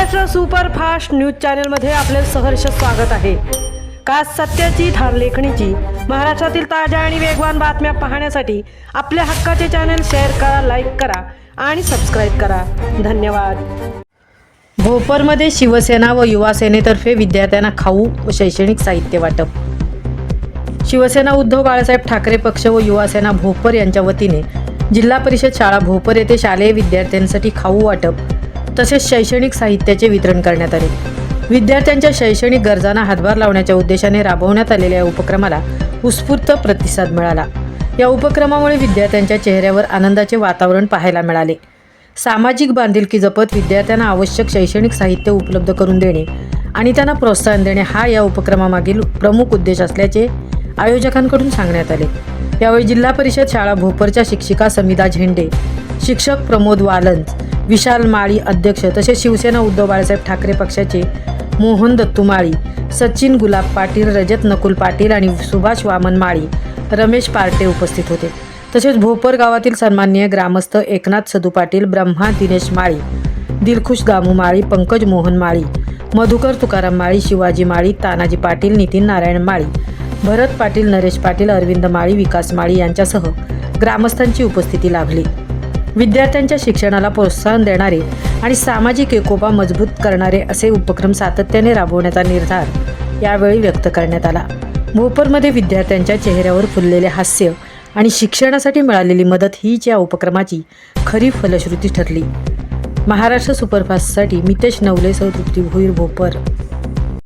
Maharashtra superfast news चॅनलमध्ये आपले सहर्ष स्वागत आहे। खास सत्याची धार लेखणीची महाराष्ट्रातील ताज्या आणि वेगवान बातम्या पाहण्यासाठी आपल्या हक्काचे चॅनल शेअर करा, लाईक करा आणि सबस्क्राइब करा। धन्यवाद। भोपरमध्ये शिवसेना व युवा सेनेतर्फे विद्यार्थ्यांना खाऊ व शैक्षणिक साहित्य वाटप। शिवसेना उद्धव बाळासाहेब ठाकरे पक्ष व युवा सेना भोपर यांच्या वतीने जिल्हा परिषद शाळा भोपर येथे शालेय विद्यार्थ्यांसाठी खाऊ वाटप तसेच शैक्षणिक साहित्याचे वितरण करण्यात आले। विद्यार्थ्यांच्या शैक्षणिक गरजांना हातभार लावण्याच्या उद्देशाने राबवण्यात आलेल्या या उपक्रमाला उत्स्फूर्त प्रतिसाद मिळाला। या उपक्रमामुळे विद्यार्थ्यांच्या चेहऱ्यावर आनंदाचे वातावरण पाहायला मिळाले। सामाजिक बांधिलकी जपत विद्यार्थ्यांना आवश्यक शैक्षणिक साहित्य उपलब्ध करून देणे आणि त्यांना प्रोत्साहन देणे हा या उपक्रमामागील प्रमुख उद्देश असल्याचे आयोजकांकडून सांगण्यात आले। यावेळी जिल्हा परिषद शाळा भोपरच्या शिक्षिका समिधा झेंडे, शिक्षक प्रमोद वालंज, विशाल माळी अध्यक्ष तसेच शिवसेना उद्धव बाळासाहेब ठाकरे पक्षाचे मोहन दत्तू माळी, सचिन गुलाब पाटील, रजत नकुल पाटील आणि सुभाष वामन माळी, रमेश पार्टे उपस्थित होते। तसेच भोपर गावातील सन्माननीय ग्रामस्थ एकनाथ सदू पाटील, ब्रह्मा दिनेश माळी, दिलखुश गामू माळी, पंकज मोहन माळी, मधुकर तुकाराम माळी, शिवाजी माळी, तानाजी पाटील, नितीन नारायण माळी, भरत पाटील, नरेश पाटील, अरविंद माळी, विकास माळी यांच्यासह ग्रामस्थांची उपस्थिती लाभली। विद्यार्थ्यांच्या शिक्षणाला प्रोत्साहन देणारे आणि सामाजिक एकोपा मजबूत करणारे असे उपक्रम सातत्याने राबवण्याचा निर्धार यावेळी व्यक्त करण्यात आला। भोपरमध्ये विद्यार्थ्यांच्या चेहऱ्यावर फुललेले हास्य आणि शिक्षणासाठी मिळालेली मदत हीच या उपक्रमाची खरी फलश्रुती ठरली। महाराष्ट्र सुपरफास्टसाठी मितेश नवलेसह तृप्ती भोईर, भोपर।